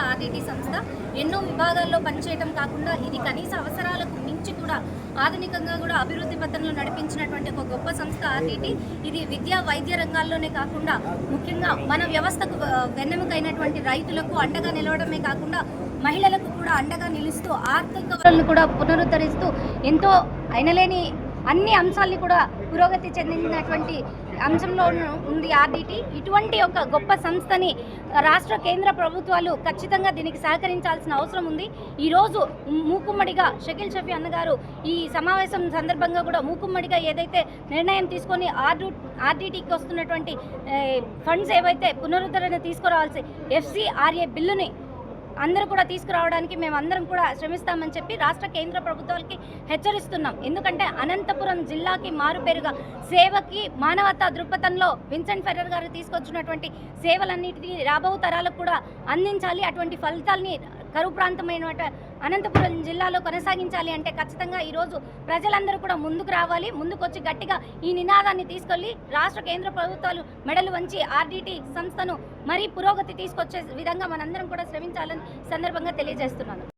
RDT సంస్థ ఎన్నో విభాగాల్లో పనిచేయడం కాకుండా ఇది కనీస అవసరాలకు మించి కూడా ఆధునికంగా కూడా అభివృద్ధి పథంలో నడిపించినటువంటి ఒక గొప్ప సంస్థ ఆర్డిటి. ఇది విద్యా వైద్య రంగాల్లోనే కాకుండా ముఖ్యంగా మన వ్యవస్థకు వెన్నెముకైనటువంటి రైతులకు అండగా నిలవడమే కాకుండా మహిళలకు కూడా అండగా నిలుస్తూ ఆర్థిక కూడా పునరుద్ధరిస్తూ ఎంతో అయినలేని అన్ని అంశాలని కూడా పురోగతి చెందినటువంటి అంశంలో ఉంది ఆర్డిటి. ఇటువంటి ఒక గొప్ప సంస్థని రాష్ట్ర కేంద్ర ప్రభుత్వాలు ఖచ్చితంగా దీనికి సహకరించాల్సిన అవసరం ఉంది. ఈరోజు మూకుమ్మడిగా షకీల్ షఫీ అన్నగారు ఈ సమావేశం సందర్భంగా కూడా మూకుమ్మడిగా ఏదైతే నిర్ణయం తీసుకొని ఆర్డిటికి వస్తున్నటువంటి ఫండ్స్ ఏవైతే పునరుద్ధరణ తీసుకురావాల్సి FCRA బిల్లుని అందరూ కూడా తీసుకురావడానికి మేమందరం కూడా శ్రమిస్తామని చెప్పి రాష్ట్ర కేంద్ర ప్రభుత్వాలకి హెచ్చరిస్తున్నాం. ఎందుకంటే అనంతపురం జిల్లాకి మారుపేరుగా సేవకి మానవతా దృక్పథంలో విన్సెంట్ ఫెర్రర్ గారు తీసుకొచ్చినటువంటి సేవలన్నిటినీ రాబో తరాలకు కూడా అందించాలి. అటువంటి ఫలితాలని కరువు ప్రాంతమైన అనంతపురం జిల్లాలో కొనసాగించాలి అంటే ఖచ్చితంగా ఈరోజు ప్రజలందరూ కూడా ముందుకు రావాలి. ముందుకొచ్చి గట్టిగా ఈ నినాదాన్ని తీసుకెళ్లి రాష్ట్ర కేంద్ర ప్రభుత్వాలు మెడలు వంచి ఆర్డిటి సంస్థను మరీ పురోగతి తీసుకొచ్చే విధంగా మనందరం కూడా శ్రమించాలని సందర్భంగా తెలియజేస్తున్నాను.